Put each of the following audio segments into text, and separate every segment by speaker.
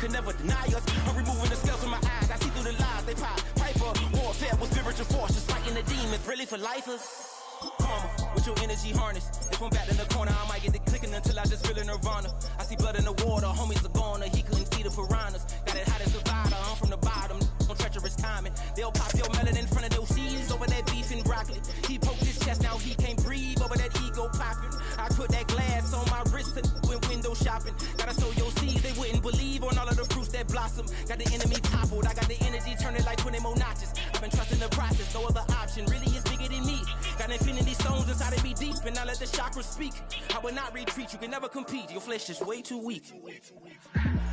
Speaker 1: could never deny us. I'm removing the scales from my eyes. I see through the lies they pop. Piper, warfare with spiritual force, just fighting the demons, really for lifers. Karma, with your energy harness. If I'm back in the corner, I might get it clicking until I just feel a nirvana. I see blood in the water, homies are gone, he couldn't see the piranhas. Got it hot as Nevada, I'm from the bottom, on treacherous timing. They'll pop your melon in front of those seeds over that beef and broccoli. He poked his chest, now he can't breathe over that ego popping. I put that glass on my wrist and went window shopping. Gotta sow your seeds, they wouldn't believe on all of the fruits that blossom. Got the enemy toppled, I got the energy turning like 20 more notches. I've been trusting the process, no other option really is bigger than me. Got infinity stones inside of me deep, and I let the chakras speak. I will not retreat, you can never compete, your flesh is way too weak.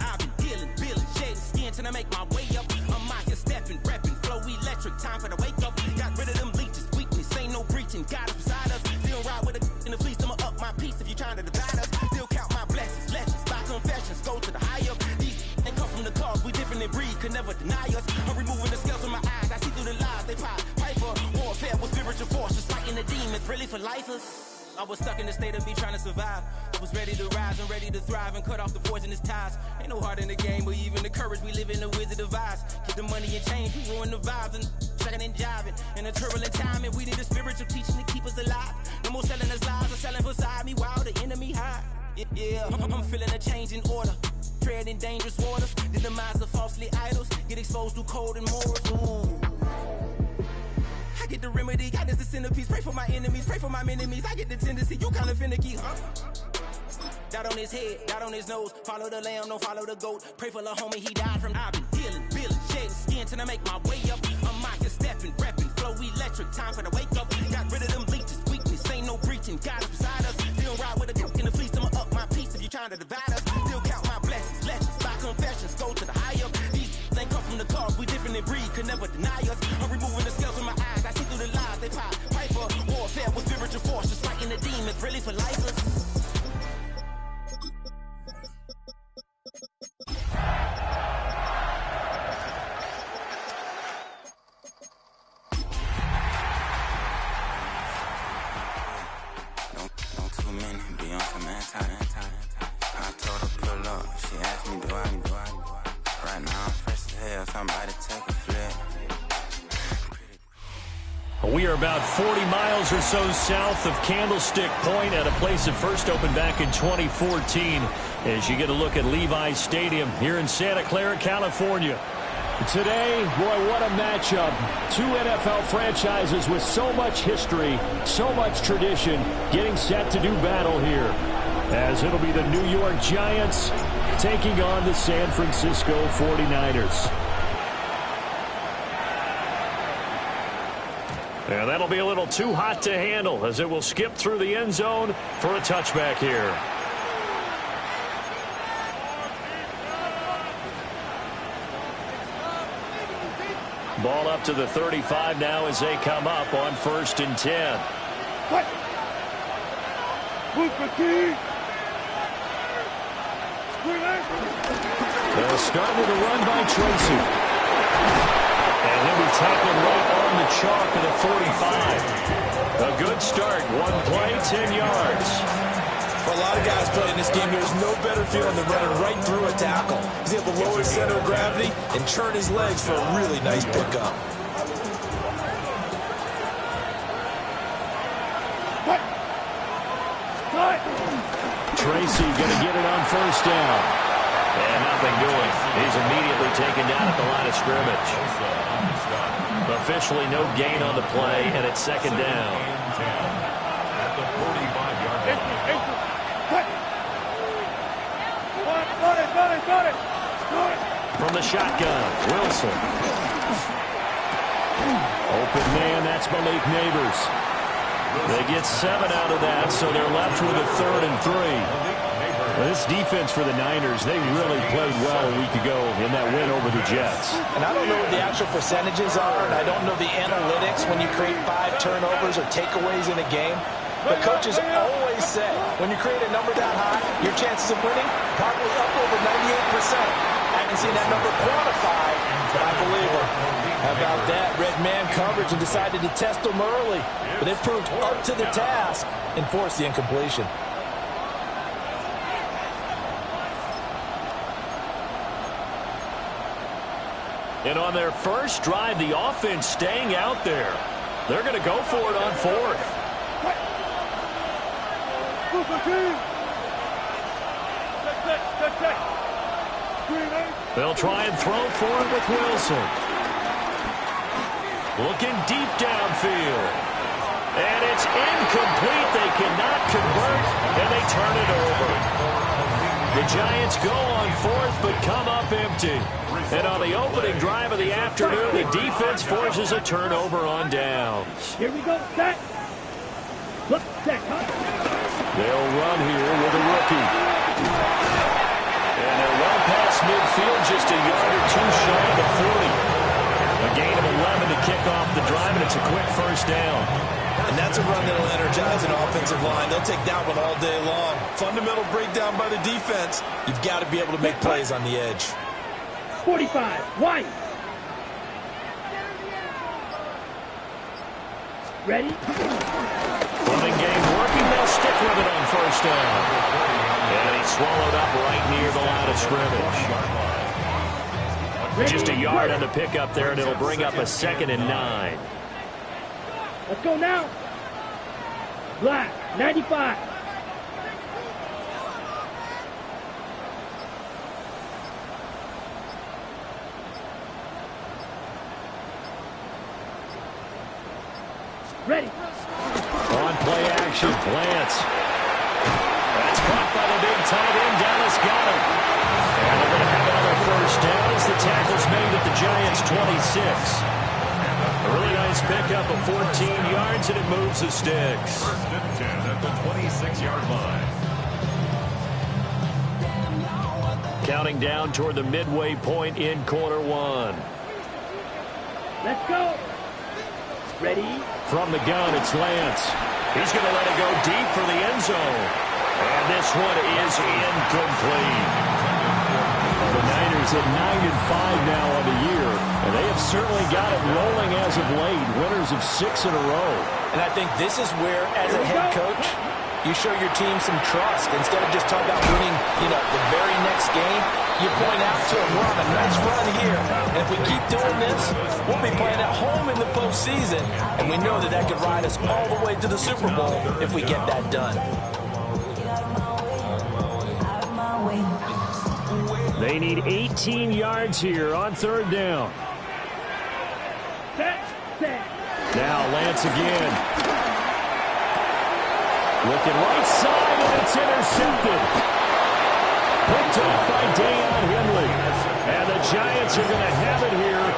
Speaker 1: I've been healing, building, shedding skin till I make my way up. I'm out here stepping, repping, flow electric, time for the wake up. Got rid of them leeches, weakness, ain't no preaching, God is beside us. Still ride with a in the fleece, I'ma up my piece if you trying to divide us. Still count my blessings, lessons, by confessions, go to the higher. These ain't come from the cause, we different in breed, could never deny us. I'm removing the scales from my eyes, I see through the lies they pop. Piper, warfare with spiritual force, just fighting the demons, really for lifers. I was stuck in the state of me trying to survive. I was ready to rise and ready to thrive and cut off the poisonous ties. Ain't no heart in the game, but even the courage we live in the wizard of Oz. Keep the money and change, we ruin the vibes and checking and jiving. In a turbulent time, and we need a spiritual teaching to keep us alive. No more selling us lies or selling beside me while the enemy hide. Yeah, I'm feeling a change in order. Treading dangerous waters, the demise of falsely idols. Get exposed to cold and morals. Ooh. I get the remedy, God is the centerpiece. Pray for my enemies, pray for my enemies. I get the tendency, you kinda finicky, huh? Dot on his head, dot on his nose. Follow the lamb, don't follow the goat. Pray for the homie, he died from. I've been healing, building, shedding skin till I make my way up. I'm out here stepping, repping, flow electric, time for the wake up. Got rid of them leeches, weakness, ain't no preaching. God is beside us. Still ride with a dick in the fleece, I'ma up my piece if you trying to divide us. Still count my blessings, lessons, by confessions, go to the higher. These ain't come from the cause, we different in breed, could never deny us. I'm removing the scales from my eyes, I see through the lies they pop. Piper, warfare with spiritual force, just fighting the demons, really for lifers.
Speaker 2: Don't too many be on some anti. I told her pull up, she asked me do I. Right now I'm fresh as hell, somebody take a flip.
Speaker 3: We are about 40 miles or so south of Candlestick Point at a place that first opened back in 2014 as you get a look at Levi's Stadium here in Santa Clara, California.
Speaker 4: Today, boy, what a matchup. Two NFL franchises with so much history, so much tradition, getting set to do battle here. As it'll be the New York Giants taking on the San Francisco 49ers.
Speaker 3: And that'll be a little too hot to handle as it will skip through the end zone for a touchback here. Ball up to the 35 now as they come up on 1st and 10.
Speaker 5: What?
Speaker 4: They'll start with a run by Tracy.
Speaker 3: And he'll be tackled right on the chalk of the 45. A good start. One play, 10 yards.
Speaker 6: For a lot of guys playing this game, there's no better feeling than running right through a tackle. He's able to lower his center of gravity and turn his legs for a really nice pickup.
Speaker 4: Tracy going to get it on 1st down.
Speaker 3: And nothing doing. He's immediately taken down at the line of scrimmage. Officially no gain on the play, and it's 2nd down.
Speaker 5: At the 45-yard line.
Speaker 3: From the shotgun, Wilson.
Speaker 4: Open man, that's Malik Neighbors.
Speaker 3: They get 7 out of that, so they're left with a 3rd and 3.
Speaker 4: This defense for the Niners, they really played well a week ago in that win over the Jets.
Speaker 6: And I don't know what the actual percentages are, and I don't know the analytics when you create 5 turnovers or takeaways in a game. But coaches always say, when you create a number that high, your chances of winning probably up over 98%. I haven't seen that number quantified, but I believe it. How about that? Red man coverage and decided to test them early. But it proved up to the task and forced the incompletion.
Speaker 3: And on their first drive, the offense staying out there. They're going to go for it on fourth. They'll try and throw for it with Wilson. Looking deep downfield. And it's incomplete. They cannot convert, and they turn it over. The Giants go on fourth, but come up empty. And on the opening drive of the afternoon, the defense forces a turnover on downs.
Speaker 5: Here we go, set. Look, set, huh?
Speaker 3: They'll run here with a rookie. And they're well past midfield, just a yard or two shy of the 40. A gain of 11 to kick off the drive, and it's a quick first down.
Speaker 6: And that's a run that'll energize an offensive line. They'll take that one all day long. Fundamental breakdown by the defense. You've got to be able to make plays on the edge.
Speaker 5: 45, wide. Ready?
Speaker 3: Running game working. They'll stick with it on first down. And he's swallowed up right near the line of scrimmage. Just a yard on the pickup there, and it'll bring up a 2nd and 9.
Speaker 5: Let's go now. Black, 95. Ready.
Speaker 3: On play action, Lance. That's caught by the big tight end. Dallas got him. And they're going to have another first down as the tackle's made at the Giants' 26. A really nice pickup of 14 yards, and it moves the sticks.
Speaker 5: First and 10 at the 26-yard line.
Speaker 3: Counting down toward the midway point in quarter one.
Speaker 5: Let's go. Ready?
Speaker 3: From the gun, it's Lance. He's going to let it go deep for the end zone. And this one is incomplete. The Niners at 9-5 now on the year, and they have certainly got it rolling as of late, winners of 6 in a row.
Speaker 6: And I think this is where, as a head coach, you show your team some trust. Instead of just talking about winning, the very next game, you point out to them, we're on a nice run here. And if we keep doing this, we'll be playing at home in the postseason. And we know that could ride us all the way to the Super Bowl if we get that done.
Speaker 3: They need 18 yards here on third down. Now Lance again. Looking right side, and it's intercepted. Picked off by Deion Henley. And the Giants are going to have it here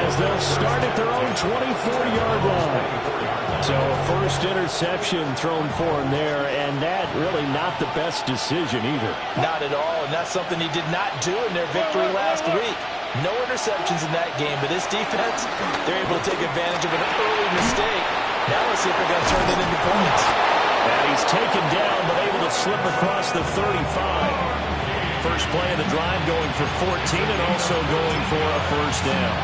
Speaker 3: as they'll start at their own 24-yard line. So a first interception thrown for him there, and that really not the best decision either.
Speaker 6: Not at all, and that's something he did not do in their victory last week. No interceptions in that game, but this defense, they're able to take advantage of an early mistake. Now let's see if they're going to turn it into points.
Speaker 3: And he's taken down, but able to slip across the 35. First play of the drive going for 14 and also going for a first down.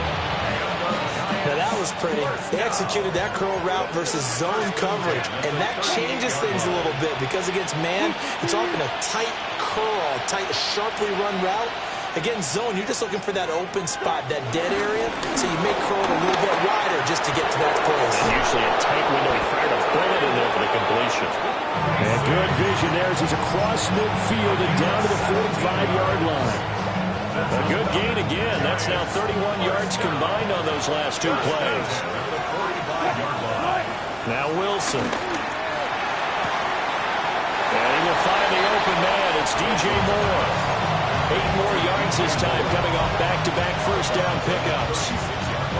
Speaker 6: Now that was pretty. They executed that curl route versus zone coverage, and that changes things a little bit because against man, it's often a tight curl, tight, sharply run route. Against zone, you're just looking for that open spot, that dead area, so you may curl it a little bit wider just to get to that place.
Speaker 3: And usually a tight window. He fired a bullet in there for the completion. And good vision there as he's across midfield and down to the 45-yard line. A good gain again. That's now 31 yards combined on those last two plays. Now Wilson. And he'll find the open man. It's DJ Moore. 8 more yards this time coming off back-to-back first down pickups.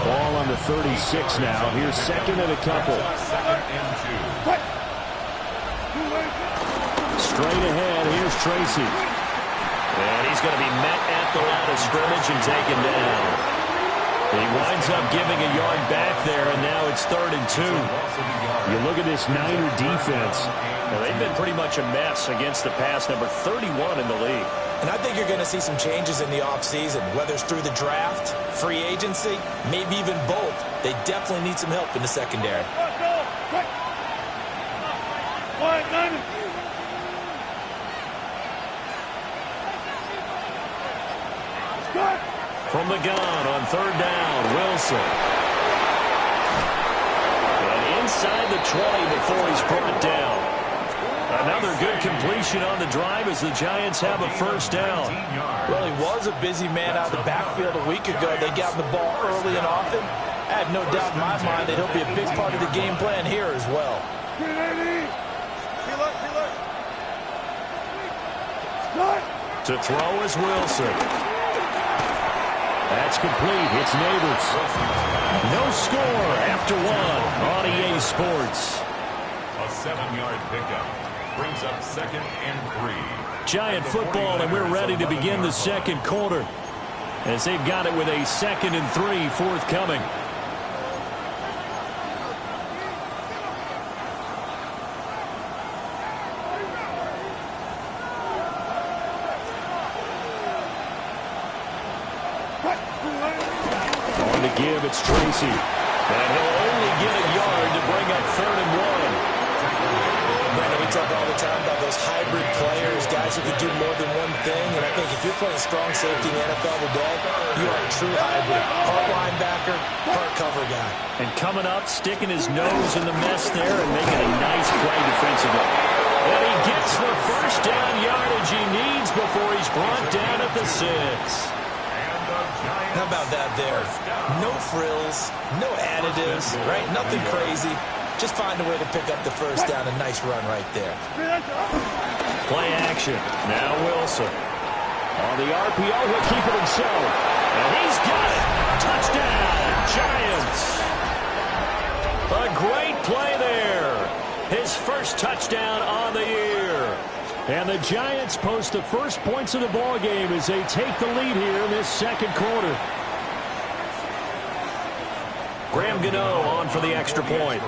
Speaker 3: Ball on the 36 now. Here's second and a couple. Straight ahead. Here's Tracy. And he's going to be met at the line of scrimmage and taken down. He winds up giving a yard back there, and now it's 3rd and 2. You look at this Niner defense. Now, they've been pretty much a mess against the pass, number 31 in the league.
Speaker 6: And I think you're going to see some changes in the offseason, whether it's through the draft, free agency, maybe even both. They definitely need some help in the secondary.
Speaker 3: From the gun on third down, Wilson. And inside the 20 before he's brought down. Another good completion on the drive as the Giants have a first down.
Speaker 6: Well, he was a busy man out of the backfield a week ago. They got the ball early and often. I have no doubt in my mind that he'll be a big part of the game plan here as well.
Speaker 3: To throw is Wilson. That's complete. It's Neighbors. No score after one on EA Sports.
Speaker 5: A 7-yard pickup brings up 2nd and 3.
Speaker 3: Giant football, and we're ready to begin the second quarter as they've got it with a 2nd and 3 forthcoming. On the give, it's Tracy. And he'll only get a yard to bring up 3rd and 1.
Speaker 6: Brandon, we talk all the time about those hybrid players, guys who can do more than one thing. And I think if you're playing strong safety in the NFL today, you are a true hybrid. Part linebacker, part cover guy.
Speaker 3: And coming up, sticking his nose in the mess there and making a nice play defensively. And he gets the first down yardage he needs before he's brought down at the 6.
Speaker 6: How about that there? No frills, no additives, right? Nothing crazy. Just find a way to pick up the first down. A nice run right there.
Speaker 3: Play action. Now Wilson. On the RPO, he'll keep it himself. And he's got it. Touchdown, Giants. A great play there. His first touchdown on the year. And the Giants post the first points of the ball game as they take the lead here in this second quarter. Graham Gano on for the extra point.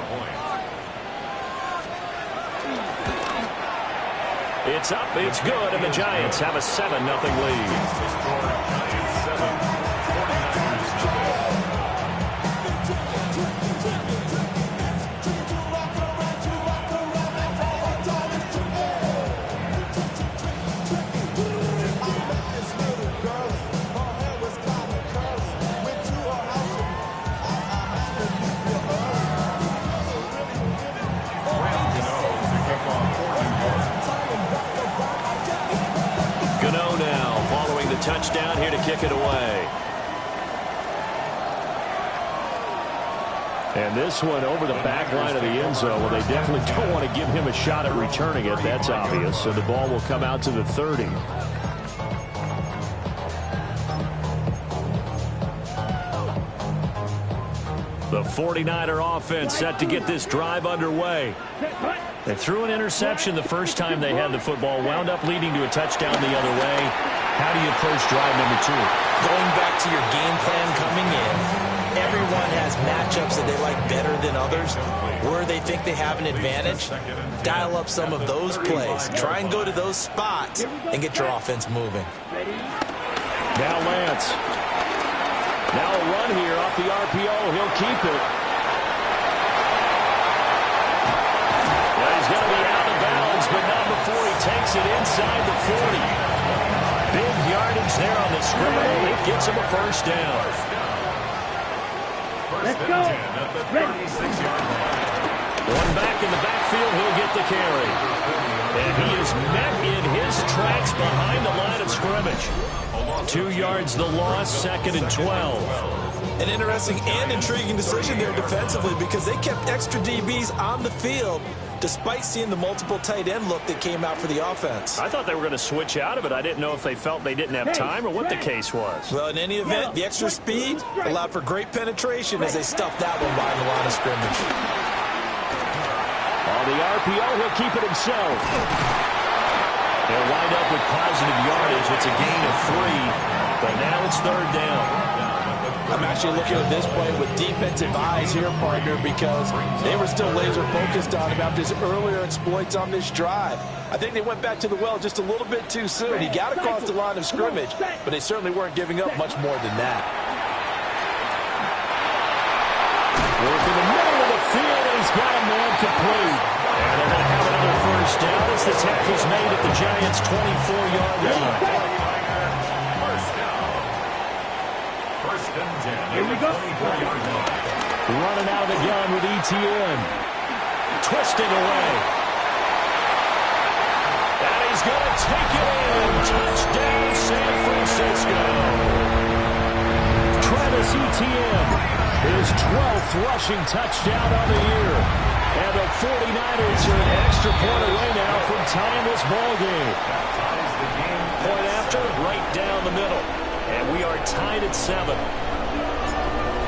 Speaker 3: It's up, it's good, and the Giants have a 7-0 lead. Touchdown here to kick it away. And this one over the back line of the end zone. Well, they definitely don't want to give him a shot at returning it. That's obvious. So the ball will come out to the 30. The 49er offense set to get this drive underway. They threw an interception the first time they had the football, wound up leading to a touchdown the other way. How do you approach drive number 2?
Speaker 6: Going back to your game plan coming in, everyone has matchups that they like better than others. Where they think they have an advantage, dial up some of those plays. Try and go to those spots and get your offense moving.
Speaker 3: Now Lance. Now a run here off the RPO. He'll keep it. Well, he's going to be out of bounds, but not before he takes it inside the 40. Big yardage there on the scramble. It gets him a first down.
Speaker 5: Let's go. Ready.
Speaker 3: One back in the backfield. He'll get the carry. And he is met in his tracks behind the line of scrimmage. 2 yards the loss, 2nd and 12.
Speaker 6: An interesting and intriguing decision there defensively because they kept extra DBs on the field despite seeing the multiple tight end look that came out for the offense.
Speaker 3: I thought they were going to switch out of it. I didn't know if they felt they didn't have time or what the case was.
Speaker 6: Well, in any event, the extra speed allowed for great penetration as they stuffed that one by the line of scrimmage.
Speaker 3: On the RPO, he'll keep it himself. They'll wind up with positive yardage. It's a gain of 3, but now it's 3rd down.
Speaker 6: I'm actually looking at this play with defensive eyes here, partner, because they were still laser focused on him after his earlier exploits on this drive. I think they went back to the well just a little bit too soon. He got across the line of scrimmage, but they certainly weren't giving up much more than that.
Speaker 3: Work in the middle of the field, and he's got a man complete. And they're going to have another first down as the tackle's made at the Giants' 24-yard line.
Speaker 5: First and 10. Here we go. 24-yard line.
Speaker 4: Running out of the gun with ETN. Twisted away. And he's going to take it in. Touchdown, San Francisco. Travis Etienne, his 12th rushing touchdown on the year. And the 49ers are an extra point away now from tying this ball game. Point after, right down the middle. And we are tied at 7.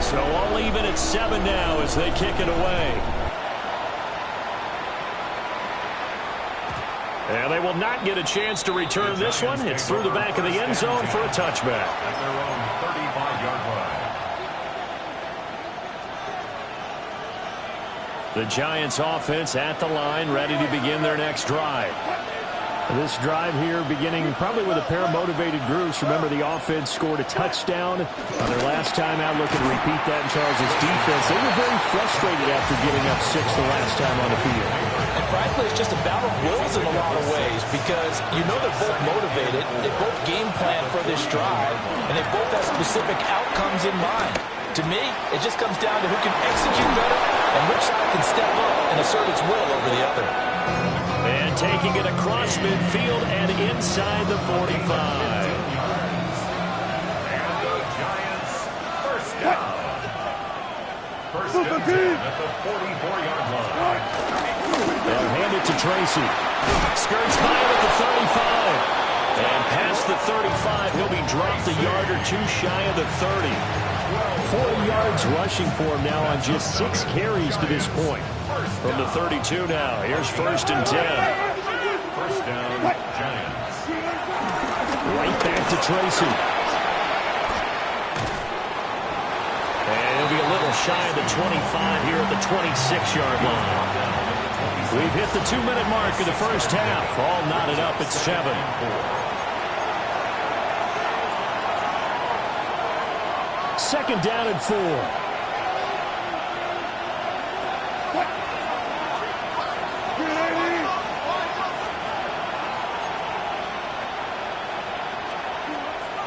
Speaker 4: So all even at 7 now as they kick it away. And they will not get a chance to return this one. It's through the back of the end zone for a touchback.
Speaker 5: At their own 35-yard line.
Speaker 3: The Giants offense at the line, ready to begin their next drive.
Speaker 4: This drive here beginning probably with a pair of motivated groups. Remember, the offense scored a touchdown on their last time out. Looking to repeat that in Charles' defense. They were very frustrated after giving up 6 the last time on the field.
Speaker 6: And frankly, it's just a battle of wills in a lot of ways because you know they're both motivated. They both game plan for this drive, and they both have specific outcomes in mind. To me, it just comes down to who can execute better and which side can step up and assert its will over the other.
Speaker 3: And taking it across midfield and inside the 45.
Speaker 5: And the Giants first down. First and 10 at the 44-yard line.
Speaker 3: They'll hand it to Tracy. Skirts by him at the 35. And past the 35, he'll be dropped a yard or two shy of the 30.
Speaker 4: 40 yards rushing for him now on just 6 carries to this point.
Speaker 3: From the 32 now, here's first and 10.
Speaker 5: First down, Giants.
Speaker 4: Right back to Tracy.
Speaker 3: And he'll be a little shy of the 25 here at the 26-yard line. We've hit the 2-minute mark of the first half. All knotted up at 7.
Speaker 4: Second down and 4.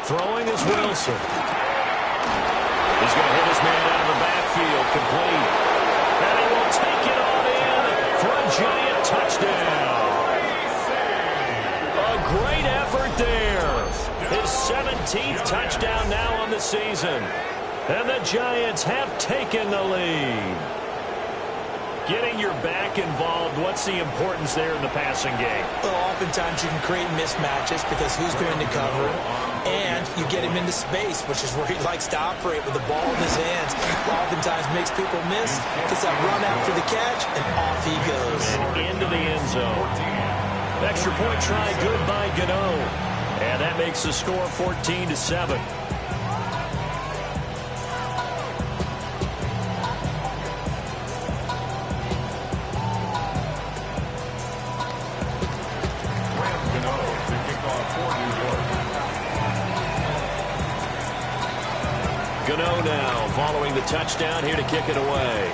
Speaker 3: Throwing is Wilson. He's going to hit his man out of the backfield, complete. And he will take it on in for a Giant touchdown. A great effort there. His 17th touchdown now on the season. And the Giants have taken the lead. Getting your back involved, what's the importance there in the passing game?
Speaker 6: Well, oftentimes you can create mismatches because who's going to cover him? And you get him into space, which is where he likes to operate with the ball in his hands. Oftentimes makes people miss. Gets that run after the catch, and off he goes.
Speaker 3: And into the end zone. Extra point try, good by Gano. And that makes the score 14-7. Gano now following the touchdown here to kick it away.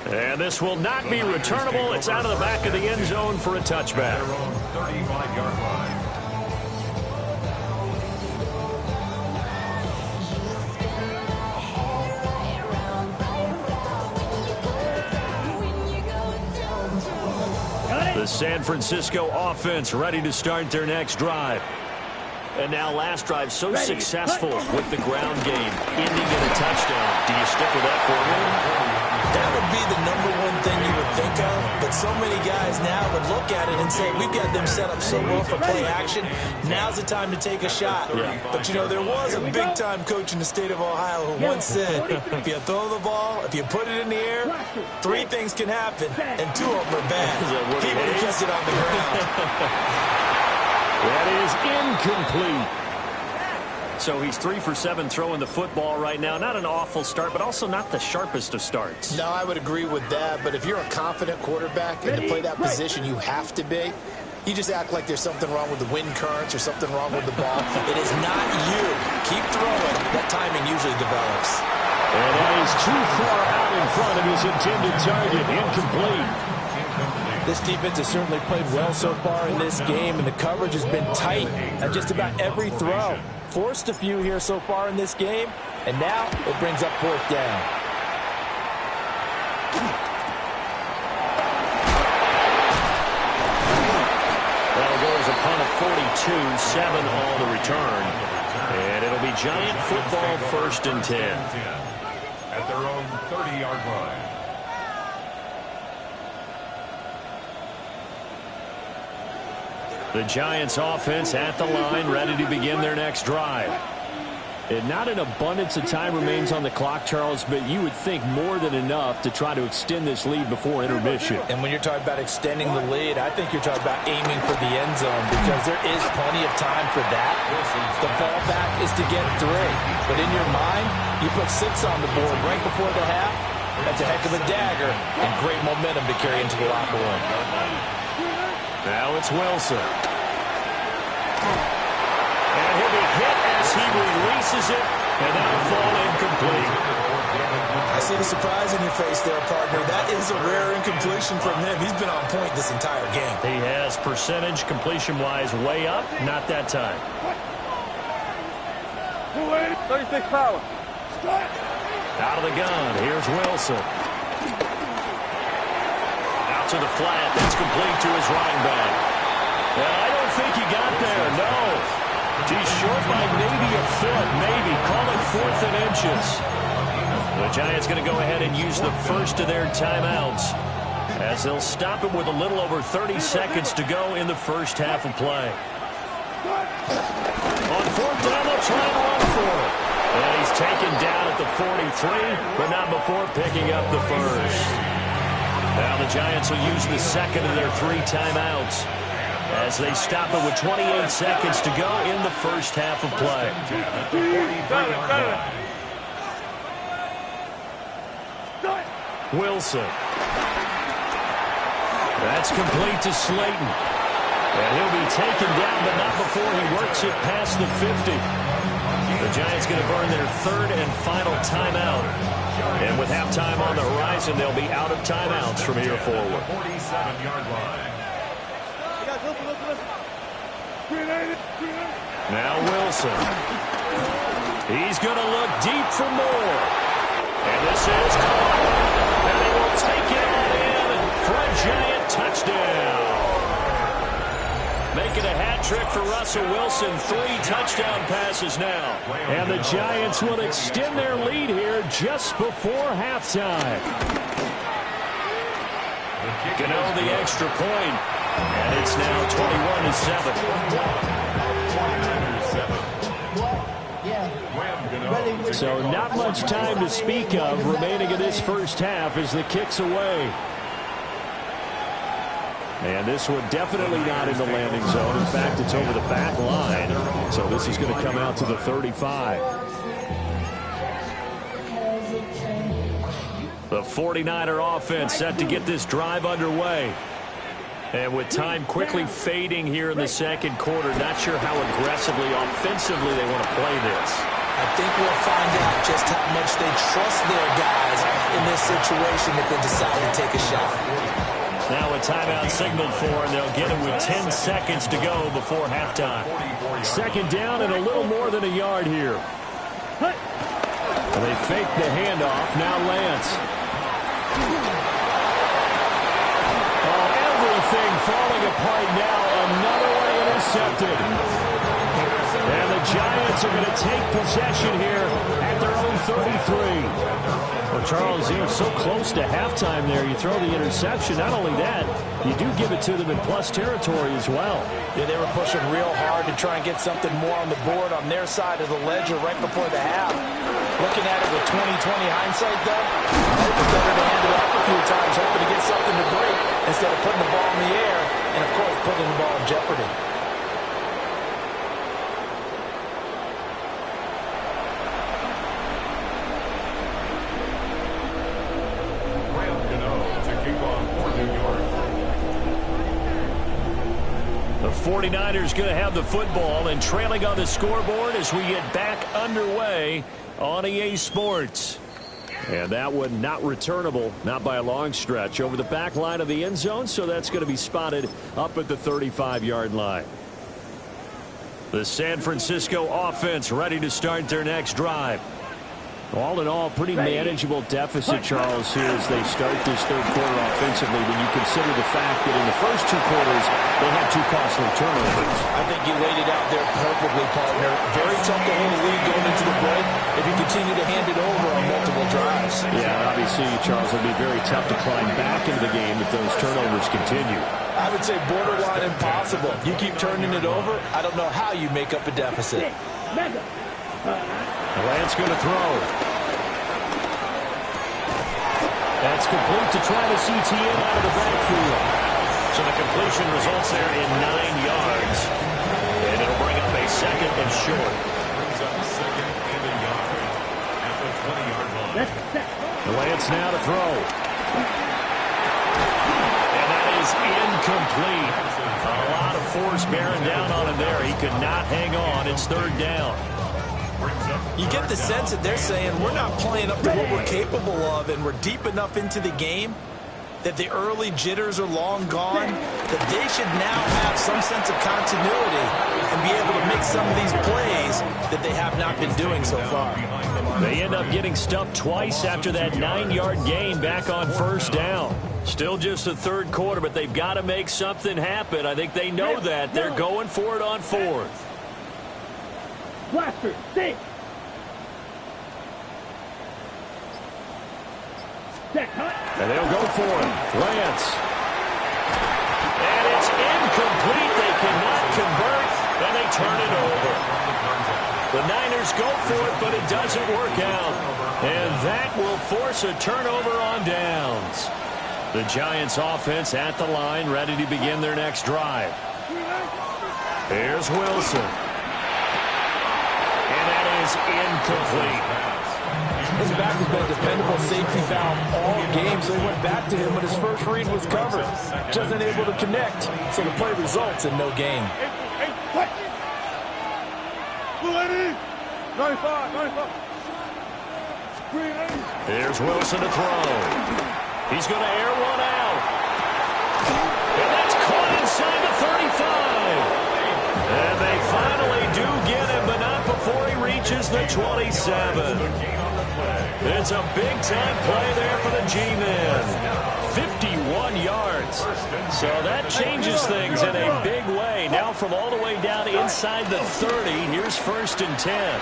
Speaker 3: And this will not be returnable. It's out of the back of the end zone for a touchback.
Speaker 5: 35-yard line.
Speaker 3: The San Francisco offense ready to start their next drive. And now last drive so successful with the ground game, ending in a touchdown. Do you stick with that formula?
Speaker 6: That would be the number one thing you would think of, but so many guys now would look at it and say, we've got them set up so well for play action, now's the time to take a shot. Yeah. But, you know, there was a big-time coach in the state of Ohio who once said, if you throw the ball, if you put it in the air, 3 things can happen, and 2 of them are bad. People who catch it on the ground.
Speaker 4: That is incomplete.
Speaker 3: So he's 3 for 7 throwing the football right now. Not an awful start, but also not the sharpest of starts.
Speaker 7: No, I would agree with that. But if you're a confident quarterback and to play that position, you have to be. You just act like there's something wrong with the wind currents or something wrong with the ball.
Speaker 6: It is not you. Keep throwing. That timing usually develops.
Speaker 4: And that is too far out in front of his intended target. Incomplete.
Speaker 6: This defense has certainly played well so far in this game, and the coverage has been tight at just about every throw. Forced a few here so far in this game, and now it brings up 4th down.
Speaker 3: That'll go as a punt of 42, 7 all the return. And it'll be Giant football 1st and 10.
Speaker 5: At their own 30-yard line.
Speaker 3: The Giants offense at the line, ready to begin their next drive. And not an abundance of time remains on the clock, Charles, but you would think more than enough to try to extend this lead before intermission.
Speaker 6: And when you're talking about extending the lead, I think you're talking about aiming for the end zone because there is plenty of time for that. The fallback is to get 3. But in your mind, you put 6 on the board right before the half. That's a heck of a dagger and great momentum to carry into the locker room.
Speaker 3: Now it's Wilson. And he'll be hit as he releases it, and that'll fall incomplete.
Speaker 6: I see the surprise in your face there, partner. That is a rare incompletion from him. He's been on point this entire game.
Speaker 3: He has percentage completion-wise way up, not that time.
Speaker 8: 36 power.
Speaker 3: Out of the gun, here's Wilson. Out to the flat, that's complete to his running back. I don't think he got there, no. He's short by maybe a foot, maybe. Call it 4th and inches. The Giants going to go ahead and use the first of their timeouts as they'll stop it with a little over 30 seconds to go in the first half of play. On 4th down, they'll try and run for it. And he's taken down at the 43, but not before picking up the first. Now the Giants will use the second of their 3 timeouts as they stop it with 28 seconds to go in the first half of play. Wilson. That's complete to Slayton. And he'll be taken down, but not before he works it past the 50. The Giants going to burn their 3rd and final timeout. And with halftime on the horizon, they'll be out of timeouts from here forward.
Speaker 5: 47-yard line.
Speaker 3: Now Wilson. He's going to look deep for more. And this is caught. And he will take it on in for a Giant touchdown. Making a hat trick for Russell Wilson. 3 touchdown passes now. And the Giants will extend their lead here just before halftime. Gano the extra point. And it's now 21-7. So not much time to speak of remaining in this first half as the kick's away. And this one definitely not in the landing zone. In fact, it's over the back line. So this is going to come out to the 35. The 49er offense set to get this drive underway. And with time quickly fading here in the second quarter, not sure how aggressively, offensively they want to play this.
Speaker 6: I think we'll find out just how much they trust their guys in this situation if they decide to take a shot.
Speaker 3: Now a timeout signaled for, and they'll get it with 10 seconds to go before halftime. Second down and a little more than a yard here. They fake the handoff. Now Lance. Everything falling apart now. Another one intercepted. And the Giants are going to take possession here at their own 33. Well, Charles, you know, so close to halftime there. You throw the interception. Not only that, you do give it to them in plus territory as well.
Speaker 6: Yeah, they were pushing real hard to try and get something more on the board on their side of the ledger right before the half. Looking at it with 20/20 hindsight, though, I hope it's better to hand it off a few times, hoping to get something to break instead of putting the ball in the air and, of course, putting the ball in jeopardy.
Speaker 3: The 49ers going to have the football and trailing on the scoreboard as we get back underway on EA Sports.
Speaker 4: And that one not returnable, not by a long stretch, over the back line of the end zone, so that's going to be spotted up at the 35-yard line. The San Francisco offense ready to start their next drive. All in all, pretty manageable deficit, Charles, here as they start this third quarter offensively when you consider the fact that in the first two quarters they had two costly turnovers.
Speaker 6: I think you laid it out there perfectly, partner. Very tough to hold the lead going into the break if you continue to hand it over on multiple drives.
Speaker 4: Yeah, obviously, Charles, it'll be very tough to climb back into the game if those turnovers continue.
Speaker 6: I would say borderline impossible. You keep turning it over, I don't know how you make up a deficit.
Speaker 4: Lance going to throw. That's complete to Travis Etienne out of the backfield.
Speaker 3: So the completion results there in 9 yards. And it'll bring up a second and short.
Speaker 5: Brings up second and a yard at the 20-yard line.
Speaker 4: Lance now to throw.
Speaker 3: And that is incomplete. A lot of force bearing down on him there. He could not hang on. It's third down.
Speaker 6: You get the sense that they're saying we're not playing up to what we're capable of, and we're deep enough into the game that the early jitters are long gone, that they should now have some sense of continuity and be able to make some of these plays that they have not been doing so far.
Speaker 3: They end up getting stuffed twice after that 9-yard gain back on first down. Still just the third quarter, but they've got to make something happen. I think they know that. They're going for it on fourth.
Speaker 8: Blaster, stay.
Speaker 4: And they'll go for it. Lance.
Speaker 3: And it's incomplete. They cannot convert, and they turn it over. The Niners go for it, but it doesn't work out. And that will force a turnover on downs. The Giants offense at the line, ready to begin their next drive. Here's Wilson. And that is incomplete.
Speaker 6: His back has been a dependable safety valve all game, so he went back to him when his first read was covered. Just unable to connect, so the play results in no gain.
Speaker 8: 95.
Speaker 3: Here's Wilson to throw. He's going to air one out. And that's caught inside the 35. And they finally do get him, but not before he reaches the 27. It's a big-time play there for the G-Men. 51 yards. So that changes things in a big way. Now from all the way down inside the 30, here's 1st and 10.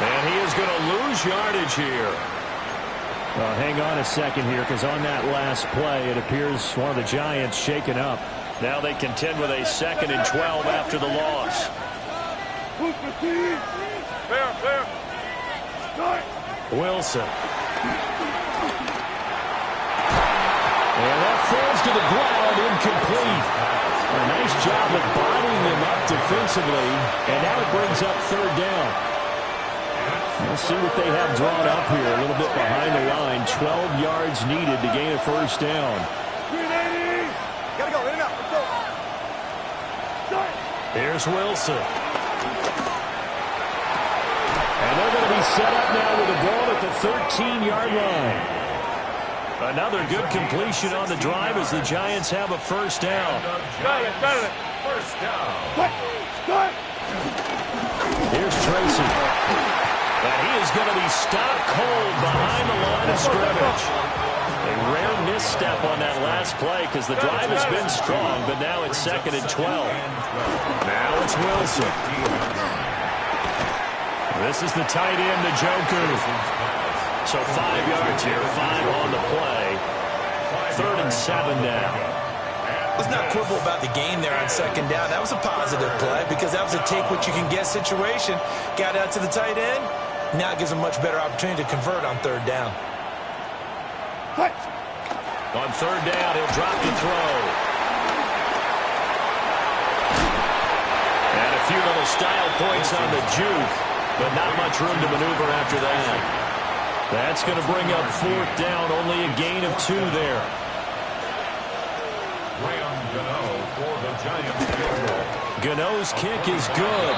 Speaker 3: And he is going to lose yardage here.
Speaker 4: Well, hang on a second here, because on that last play, it appears one of the Giants shaken up.
Speaker 3: Now they contend with a 2nd and 12 after the loss.
Speaker 8: Fair.
Speaker 3: Wilson.
Speaker 4: And that falls to the ground, incomplete. A nice job of bodying him up defensively, and now it brings up third down. We'll see what they have drawn up here, a little bit behind the line. 12 yards needed to gain a first down.
Speaker 8: Gotta go, in and out, let's go.
Speaker 3: Here's Wilson.
Speaker 4: And they're going to be set up now with the ball at the 13-yard line.
Speaker 3: Another good completion on the drive as the Giants have a first down.
Speaker 5: First down.
Speaker 4: Here's Tracy.
Speaker 3: And he is going to be stopped cold behind the line of scrimmage. A rare misstep on that last play because the drive has been strong, but now it's 2nd and 12. Now it's Wilson. This is the tight end, Njoku. So 5 yards here, 5 on the play. 3rd and 7 now.
Speaker 6: Let's not quibble about the game there on 2nd down. That was a positive play because that was a take-what-you-can-get situation. Got out to the tight end. Now it gives a much better opportunity to convert on 3rd down.
Speaker 3: On 3rd down, he'll drop to throw. And a few little style points on the juke, but not much room to maneuver after that. That's going to bring up 4th down, only a gain of 2 there. Gano's kick is good,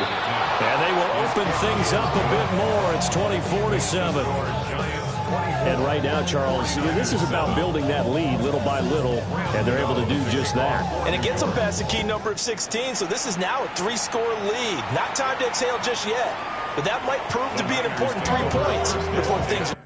Speaker 3: and they will open things up a bit more. It's 24-7.
Speaker 4: And right now, Charles, this is about building that lead little by little, and they're able to do just that.
Speaker 6: And it gets them past the key number of 16, so this is now a 3-score lead. Not time to exhale just yet, but that might prove to be an important 3 points before things are...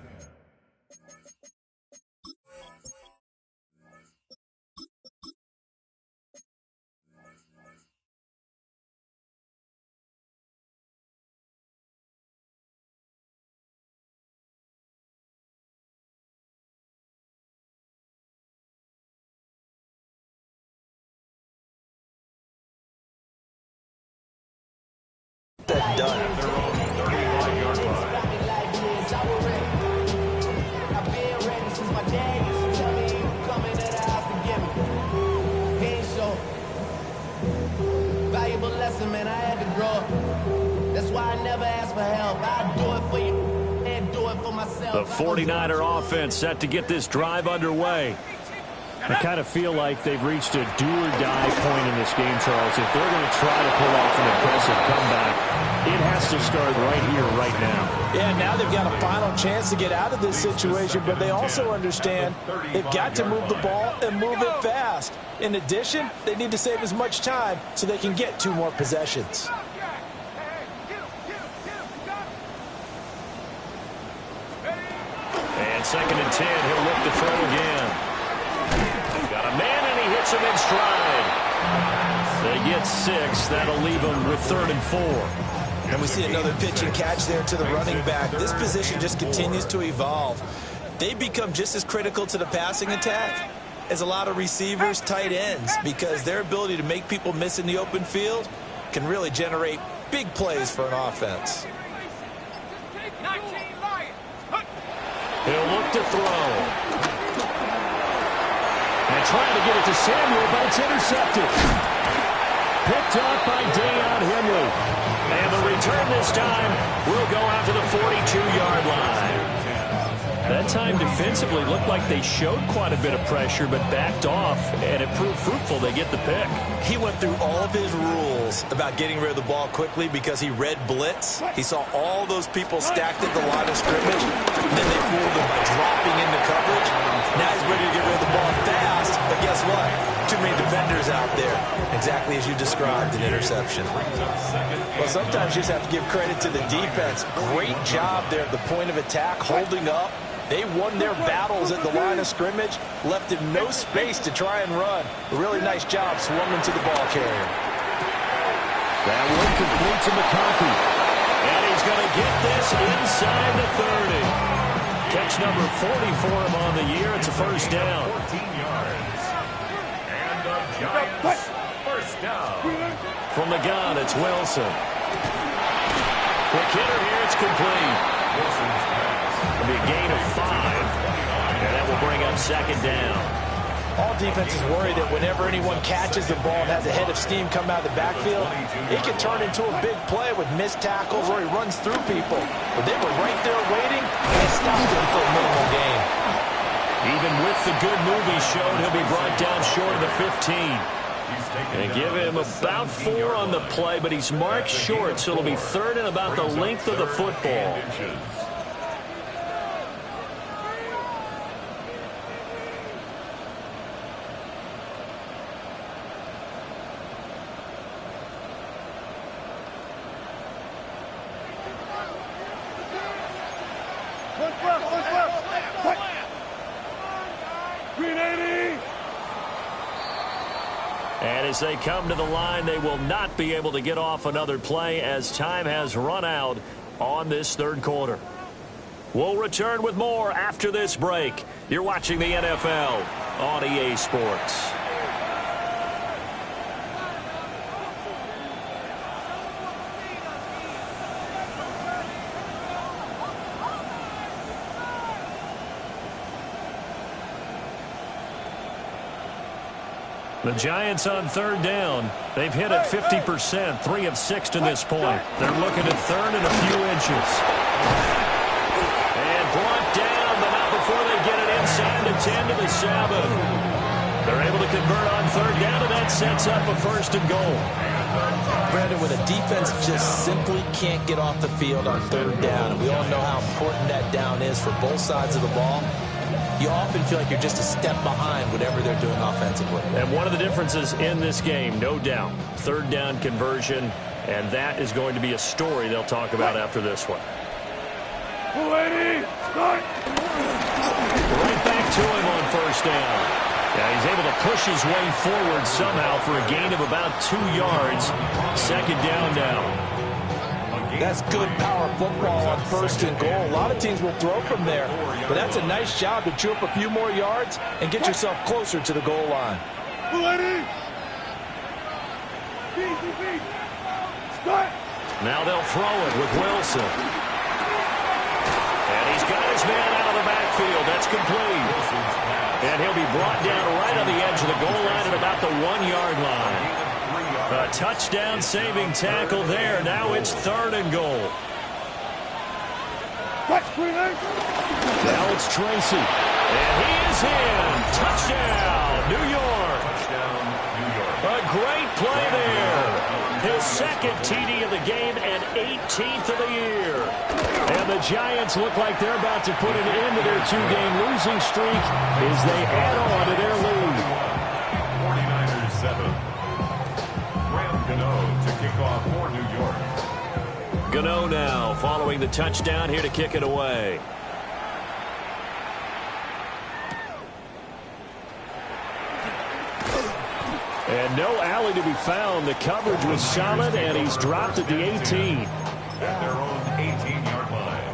Speaker 6: done.
Speaker 1: Valuable lesson, man, I had to grow up. That's why I never ask for help. I do it for you and do it for myself.
Speaker 3: The 49er offense set to get this drive underway.
Speaker 4: I kind of feel like they've reached a do-or-die point in this game, Charles. If they're going to try to pull off an impressive comeback, it has to start right here, right now.
Speaker 6: Yeah, now they've got a final chance to get out of this situation, but they also understand they've got to move the ball and move it fast. In addition, they need to save as much time so they can get 2 more possessions.
Speaker 3: And 2nd and 10, he'll look to throw again. Got a man, and he hits him in stride. They get 6. That'll leave them with 3rd and 4.
Speaker 6: And we see another pitch and catch there to the running back. This position just continues to evolve. They become just as critical to the passing attack as a lot of receivers, tight ends, because their ability to make people miss in the open field can really generate big plays for an offense.
Speaker 3: He'll look to throw. And trying to get it to Samuel, but it's intercepted. Picked up by Deion Henley. And the return this time will go out to the 42-yard line. That time defensively looked like they showed quite a bit of pressure, but backed off, and it proved fruitful. They get the pick.
Speaker 6: He went through all of his rules about getting rid of the ball quickly because he read blitz. He saw all those people stacked at the line of scrimmage, and then they fooled him by dropping into coverage. Now he's ready to get rid of the ball fast, but guess what? Too many defenders out there. Exactly as you described, an interception. Well, sometimes you just have to give credit to the defense. Great job there at the point of attack, holding up. They won their battles at the line of scrimmage, left him no space to try and run. A really nice job swarming to the ball carrier.
Speaker 3: That one complete to McConkey. And he's going to get this inside the 30. Catch number 40 for him on the year. It's a first down.
Speaker 5: 14 yards. And the Giants, first down.
Speaker 3: From the gun, it's Wilson. Quick hitter here, it's complete.
Speaker 5: Wilson's pass.
Speaker 3: It'll be a gain of 5. And that will bring up 2nd down.
Speaker 6: All defenses worry that whenever anyone catches the ball and has a head of steam come out of the backfield, it can turn into a big play with missed tackles or he runs through people. But they were right there waiting, and it stopped him for a minimal gain.
Speaker 3: Even with the good move he showed, he'll be brought down short of the 15. They give him about 4 on the play, but he's marked short, so it'll be 3rd and about the length of the football. And as they come to the line, they will not be able to get off another play as time has run out on this 3rd quarter. We'll return with more after this break. You're watching the NFL on EA Sports. The Giants on 3rd down. They've hit it 50%, 3 of 6 to this point. They're looking at 3rd and a few inches. And brought down, but not before they get it inside the 10 to the 7. They're able to convert on third down, and that sets up a 1st and goal.
Speaker 6: Brandon, when a defense just simply can't get off the field on third down, and we all know how important that down is for both sides of the ball, you often feel like you're just a step behind whatever they're doing offensively.
Speaker 3: And one of the differences in this game, no doubt, third down conversion, and that is going to be a story they'll talk about after this one.
Speaker 8: Right
Speaker 3: back to him on 1st down. Yeah, he's able to push his way forward somehow for a gain of about 2 yards. 2nd down now.
Speaker 6: That's good power football on 1st and goal. A lot of teams will throw from there, but that's a nice job to chew up a few more yards and get yourself closer to the goal line.
Speaker 3: Now they'll throw it with Wilson. And he's got his man out of the backfield. That's complete. And he'll be brought down right on the edge of the goal line at about the 1-yard line. A touchdown-saving tackle there. Now it's 3rd and goal.
Speaker 4: Now it's Tracy.
Speaker 3: And he is in. Touchdown, New York. A great play there. His 2nd TD of the game and 18th of the year. And the Giants look like they're about to put an end to their 2-game losing streak as they add on to their lead.
Speaker 5: 49ers 7. Gano to kick off for New York.
Speaker 3: Gano now following the touchdown here to kick it away.
Speaker 4: And no alley to be found. The coverage was solid, and he's dropped at the 18.
Speaker 5: At their own 18-yard line.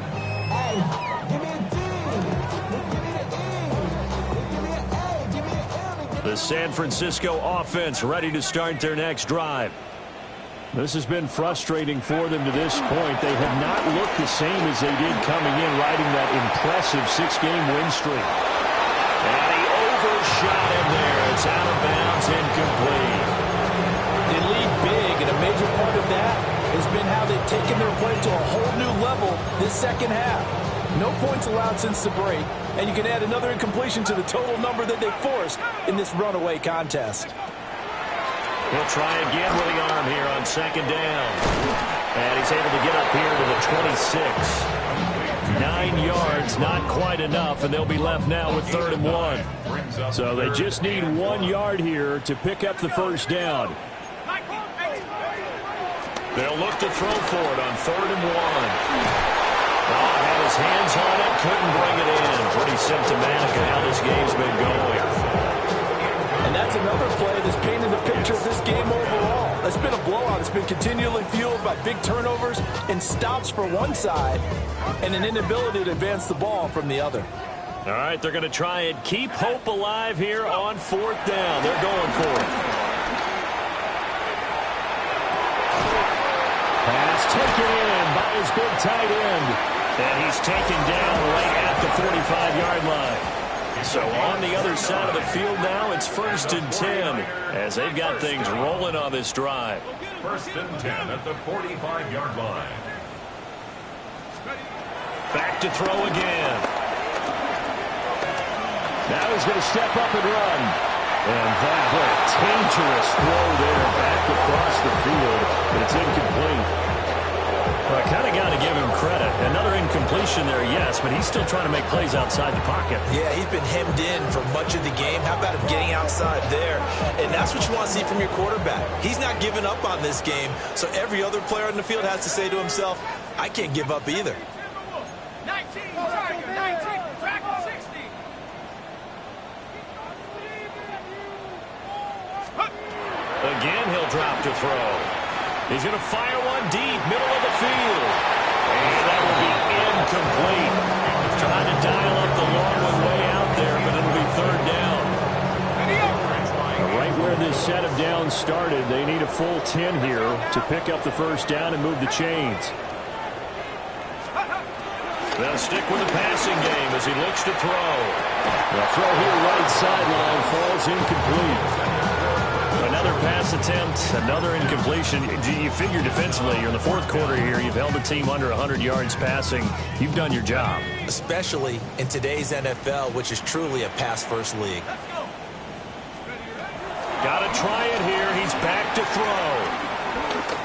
Speaker 3: The San Francisco offense ready to start their next drive.
Speaker 4: This has been frustrating for them to this point. They have not looked the same as they did coming in, riding that impressive 6-game win streak.
Speaker 3: And he overshot him there. It's out of bounds, incomplete.
Speaker 6: They lead big, and a major part of that has been how they've taken their play to a whole new level this 2nd half. No points allowed since the break, and you can add another incompletion to the total number that they forced in this runaway contest.
Speaker 3: He'll try again with the arm here on 2nd down. And he's able to get up here to the 26. 9 yards, not quite enough, and they'll be left now with 3rd and 1.
Speaker 4: So they just need 1 yard here to pick up the 1st down.
Speaker 3: They'll look to throw for it on 3rd and 1. Had his hands on it, couldn't bring it in. Pretty symptomatic of how this game's been going.
Speaker 6: And that's another play that's painted the picture of this game overall. It's been a blowout. It's been continually fueled by big turnovers and stops for one side and an inability to advance the ball from the other.
Speaker 3: All right, they're going to try and keep hope alive here on 4th down. They're going for it.
Speaker 4: Pass taken in by his big tight end.
Speaker 3: And he's taken down right at the 45-yard line. So on the other side of the field now, it's 1st and 10 as they've got things rolling on this drive.
Speaker 5: 1st and 10 at the 45-yard line.
Speaker 3: Back to throw again.
Speaker 4: Now he's going to step up and run. And that, what a dangerous throw there back across the field. But it's incomplete.
Speaker 3: Well, I kind of got to give him credit. Another incompletion there, yes, but he's still trying to make plays outside the pocket.
Speaker 6: Yeah, he's been hemmed in for much of the game. How about him getting outside there? And that's what you want to see from your quarterback. He's not giving up on this game, so every other player on the field has to say to himself, I can't give up either.
Speaker 9: 19, Tiger, 19, track 60.
Speaker 3: Again, he'll drop to throw. He's going to fire one deep, middle of the field. And that will be incomplete. Trying to dial up the long one way out there, but it'll be 3rd down.
Speaker 4: Right where this set of downs started, they need a full 10 here to pick up the 1st down and move the chains.
Speaker 3: They'll stick with the passing game as he looks to throw.
Speaker 4: The throw here right sideline falls incomplete.
Speaker 3: Another pass attempt, another incompletion. You figure defensively, you're in the 4th quarter here. You've held the team under 100 yards passing. You've done your job.
Speaker 6: Especially in today's NFL, which is truly a pass-first league.
Speaker 3: try it here. He's back to throw.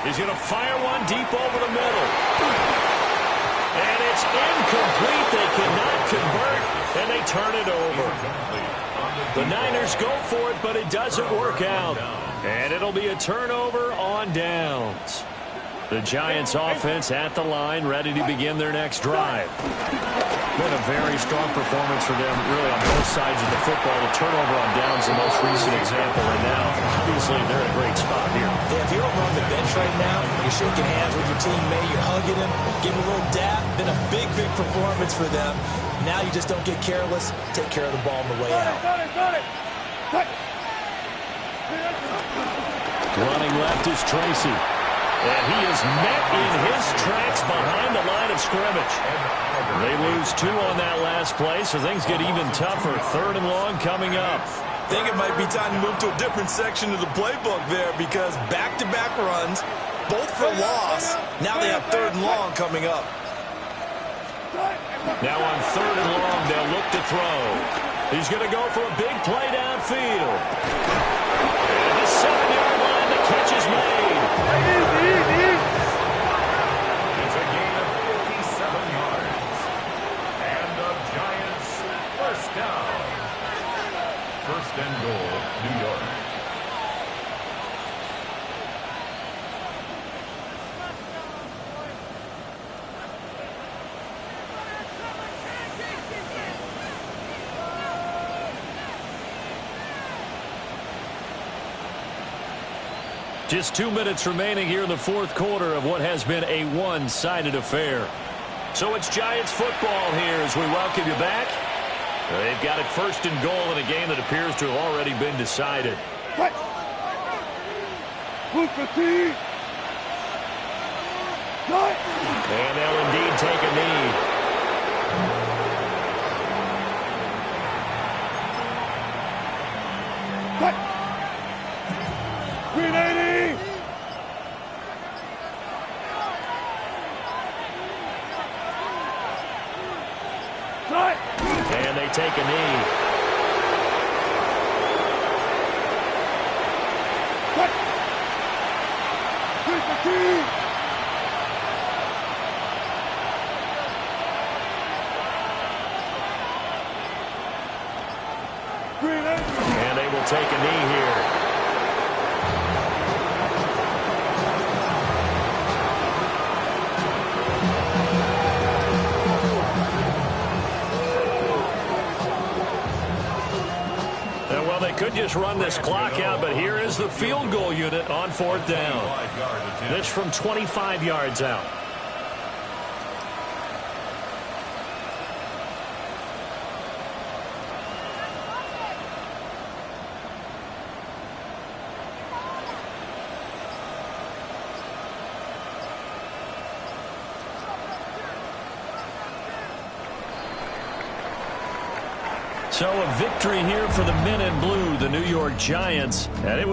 Speaker 3: He's going to fire one deep over the middle. And it's incomplete. They cannot convert, and they turn it over. The Niners go for it, but it doesn't work out. And it'll be a turnover on downs. The Giants offense at the line, ready to begin their next drive. Been a very strong performance for them, really, on both sides of the football. The turnover on downs, the most recent example. And now, obviously, they're in a great spot here.
Speaker 6: Yeah, if you're over on the bench right now, you're shaking hands with your teammate, you're hugging him, give him a little dap. Been a big, big performance for them. Now you just don't get careless. Take care of the ball on the way out.
Speaker 3: Running left is Tracy. And he is met in his tracks behind the line of scrimmage. They lose 2 on that last play, so things get even tougher. 3rd and long coming up.
Speaker 6: I think it might be time to move to a different section of the playbook there, because back-to-back runs, both for loss. Now they have 3rd and long coming up.
Speaker 3: Now on 3rd and long, they'll look to throw. He's going to go for a big play downfield. At the 7-yard line, the catch is made.
Speaker 5: It's a gain of 57 yards. And the Giants first down. 1st and goal, New York.
Speaker 3: Just 2 minutes remaining here in the 4th quarter of what has been a one-sided affair. So it's Giants football here as we welcome you back. They've got it 1st and goal in a game that appears to have already been decided. And they'll indeed take a knee. And they take a knee. And they will take a knee here. Could just run this clock out, but here is the field goal unit on 4th down. This from 25 yards out. So a victory here for the men in blue, the New York Giants, and it was